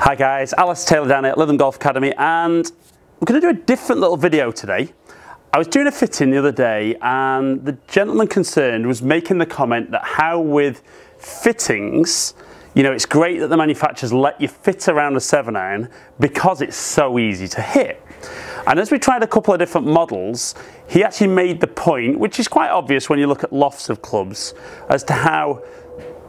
Hi guys, Alice Taylor down here at Lytham Golf Academy, and we're going to do a different little video today. I was doing a fitting the other day and the gentleman concerned was making the comment that how with fittings, you know, it's great that the manufacturers let you fit around a 7-iron because it's so easy to hit. And as we tried a couple of different models, he actually made the point, which is quite obvious when you look at lofts of clubs, as to how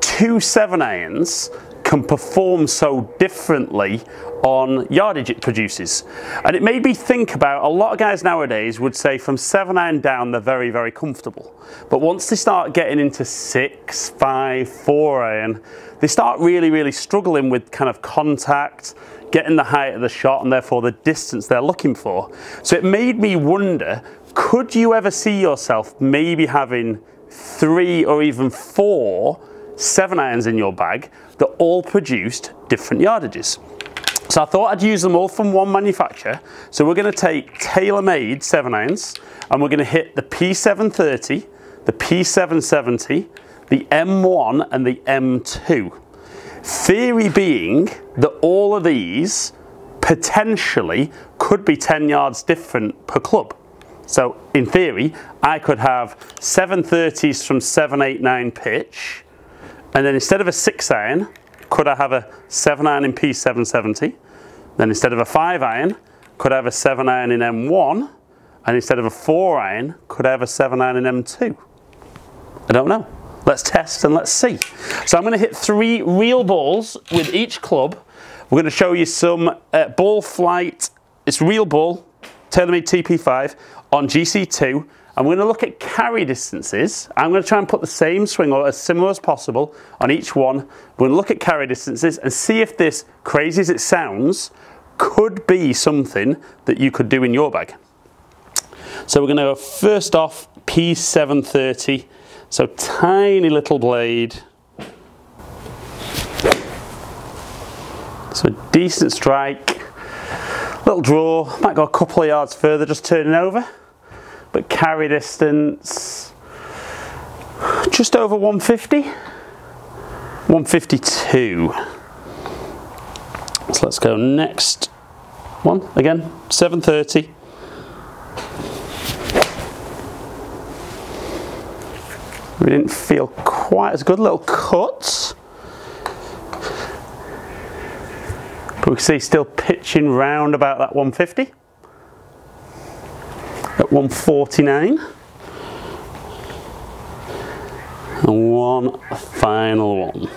two 7-irons can perform so differently on yardage it produces. And it made me think about, a lot of guys nowadays would say from 7-iron down they're very, very comfortable. But once they start getting into 6, 5, 4-iron, they start really struggling with kind of contact, getting the height of the shot and therefore the distance they're looking for. So it made me wonder, could you ever see yourself maybe having 3 or even 4 7-irons in your bag that all produced different yardages? So I thought I'd use them all from one manufacturer. So we're going to take Taylormade 7-irons and we're going to hit the P730, the P770, the M1 and the M2. Theory being that all of these potentially could be 10 yards different per club. So in theory, I could have 730s from 789 pitch, and then instead of a 6-iron, could I have a 7-iron in P770? Then instead of a 5-iron, could I have a 7-iron in M1? And instead of a 4-iron, could I have a 7-iron in M2? I don't know. Let's test and let's see. So I'm going to hit 3 real balls with each club. We're going to show you some ball flight. It's real ball, Taylormade TP5 on GC2. And we're going to look at carry distances. I'm going to try and put the same swing or as similar as possible on each one. We're going to look at carry distances and see if this, crazy as it sounds, could be something that you could do in your bag. So we're going to go first off P730. So tiny little blade. So decent strike. Little draw. Might go a couple of yards further just turning over. But carry distance just over 150, 152. So let's go next one again, 730. We didn't feel quite as good, little cuts. But we can see still pitching round about that 150. At 149. And one final one.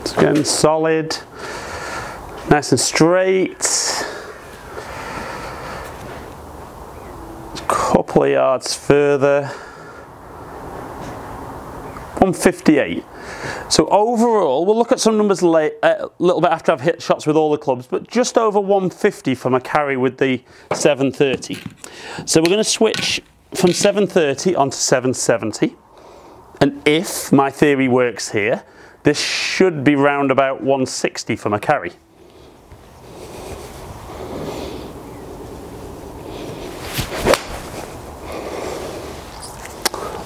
It's again solid, nice and straight. A couple of yards further. 158. So overall, we'll look at some numbers a little bit after I've hit shots with all the clubs, but just over 150 from a carry with the 730. So we're going to switch from 730 onto 770. And if my theory works here, this should be round about 160 from a carry.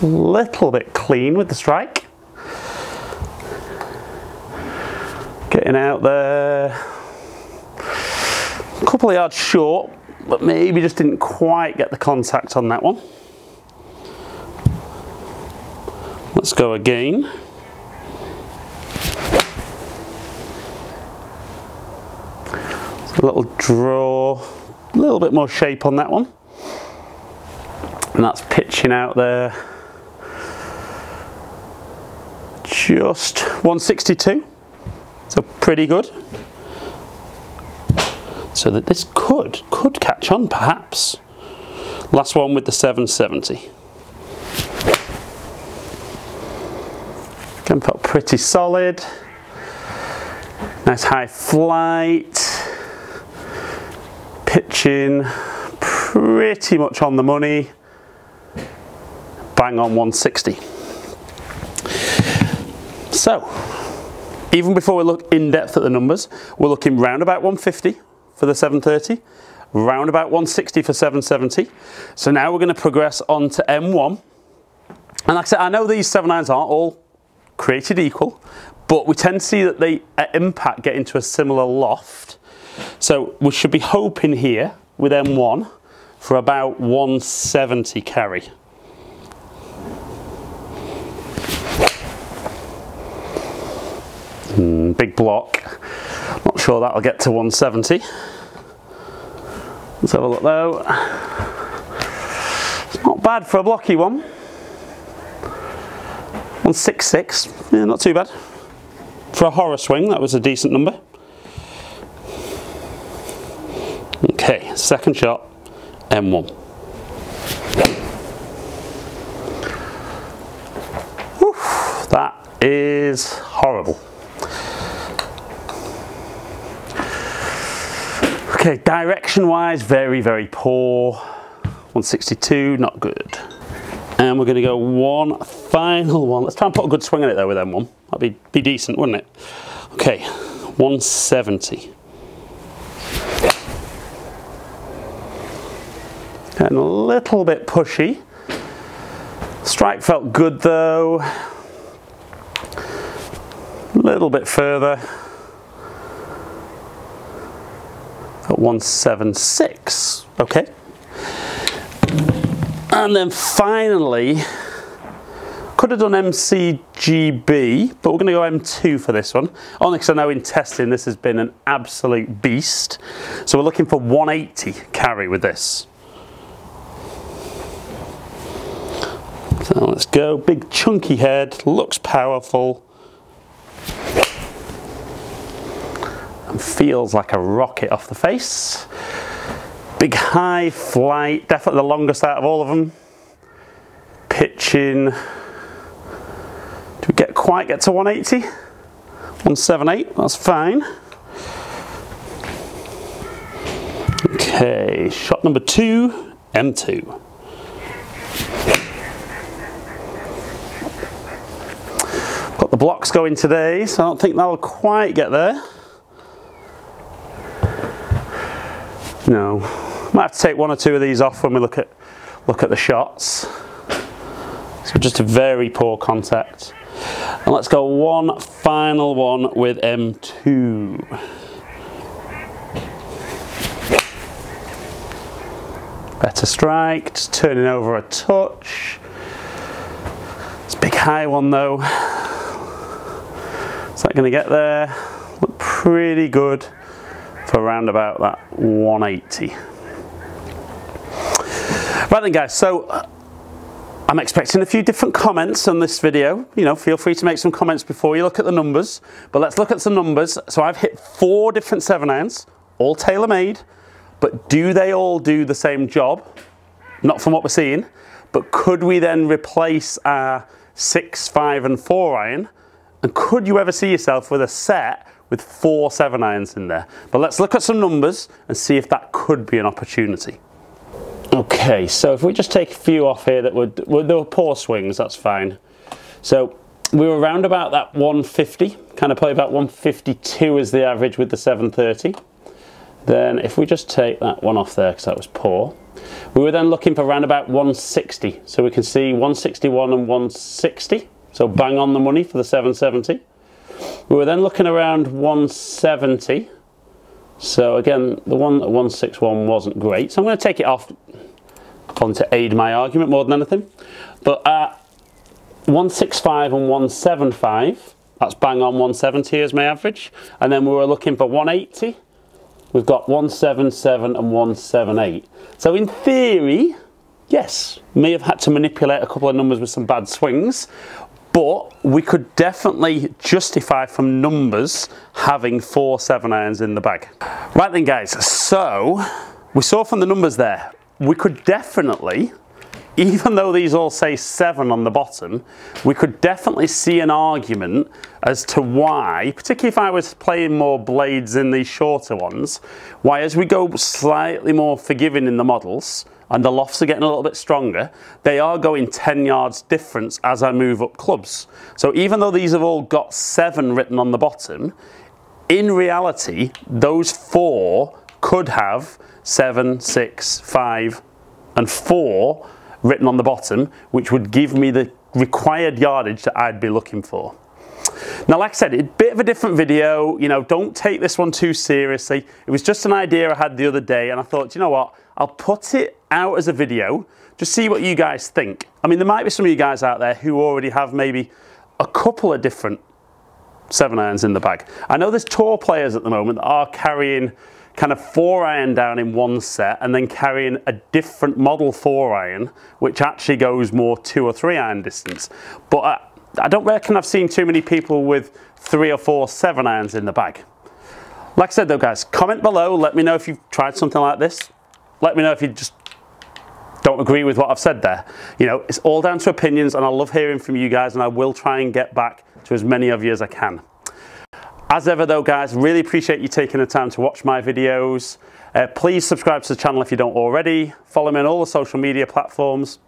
A little bit clean with the strike. Getting out there, a couple of yards short, but maybe just didn't quite get the contact on that one. Let's go again. A little draw, a little bit more shape on that one. And that's pitching out there. Just 162. So pretty good. So that this could catch on perhaps. Last one with the 770. Again, felt pretty solid. Nice high flight. Pitching pretty much on the money. Bang on 160. So, even before we look in depth at the numbers, we're looking round about 150 for the 730, round about 160 for 770. So now we're going to progress on to M1. And like I said, I know these 7-irons aren't all created equal, but we tend to see that they at impact get into a similar loft. So we should be hoping here with M1 for about 170 carry. Big block. Not sure that'll get to 170. Let's have a look though. It's not bad for a blocky one. 166, yeah, not too bad. For a horror swing, that was a decent number. Okay, second shot, M1. Whew, that is horrible. Okay, direction wise, very, very poor. 162, not good. And we're going to go one final one. Let's try and put a good swing in it though with M1. That'd be decent, wouldn't it? Okay, 170. And a little bit pushy. Strike felt good though. A little bit further. At 176. Okay. And then finally, could have done MCGB, but we're going to go M2 for this one. Only because I know in testing this has been an absolute beast. So we're looking for 180 carry with this. So let's go. Big chunky head, looks powerful. And feels like a rocket off the face. Big high flight, definitely the longest out of all of them. Pitching. Do we quite get to 180? 178, that's fine. Okay, shot number 2, M2. Got the blocks going today, so I don't think that'll quite get there. No, might have to take one or two of these off when we look at the shots. So just a very poor contact. And let's go one final one with M2. Better strike, just turning over a touch. It's a big high one though. Is that going to get there? Look pretty good for around about that 180. Right then guys, so I'm expecting a few different comments on this video. You know, feel free to make some comments before you look at the numbers. But let's look at some numbers. So I've hit 4 different 7-irons, all tailor-made. But do they all do the same job? Not from what we're seeing. But could we then replace our 6, 5 and 4 iron? And could you ever see yourself with a set with 4 7-irons in there? But let's look at some numbers and see if that could be an opportunity. Okay, so if we just take a few off here that they were poor swings, that's fine. So we were around about that 150, kind of probably about 152 is the average with the 730. Then if we just take that one off there because that was poor, we were then looking for around about 160. So we can see 161 and 160, so bang on the money for the 770. We were then looking around 170. So again, the one at 161 wasn't great. So I'm going to take it off to aid my argument more than anything. But 165 and 175, that's bang on 170 as my average. And then we were looking for 180. We've got 177 and 178. So in theory, yes, may have had to manipulate a couple of numbers with some bad swings. But we could definitely justify from numbers having 4 7-irons in the bag. Right then guys, so we saw from the numbers there, we could definitely, even though these all say 7 on the bottom, we could definitely see an argument as to why, particularly if I was playing more blades in these shorter ones, why as we go slightly more forgiving in the models, and the lofts are getting a little bit stronger, they are going 10 yards difference as I move up clubs. So even though these have all got 7 written on the bottom, in reality, those 4 could have 7, 6, 5, and 4 written on the bottom, which would give me the required yardage that I'd be looking for. Now, like I said, a bit of a different video, you know, don't take this one too seriously. It was just an idea I had the other day and I thought, you know what, I'll put it out as a video, just see what you guys think. I mean, there might be some of you guys out there who already have maybe a couple of different 7-irons in the bag. I know there's tour players at the moment that are carrying kind of 4-iron down in one set and then carrying a different model 4-iron, which actually goes more 2 or 3-iron distance. But I don't reckon I've seen too many people with 3 or 4 7-irons in the bag. Like I said though, guys, comment below, let me know if you've tried something like this. Let me know if you just don't agree with what I've said there. You know, it's all down to opinions and I love hearing from you guys and I will try and get back to as many of you as I can. As ever though, guys, really appreciate you taking the time to watch my videos. Please subscribe to the channel if you don't already. Follow me on all the social media platforms,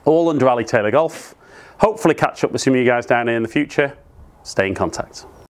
all under Ali Taylor Golf. Hopefully catch up with some of you guys down here in the future. Stay in contact.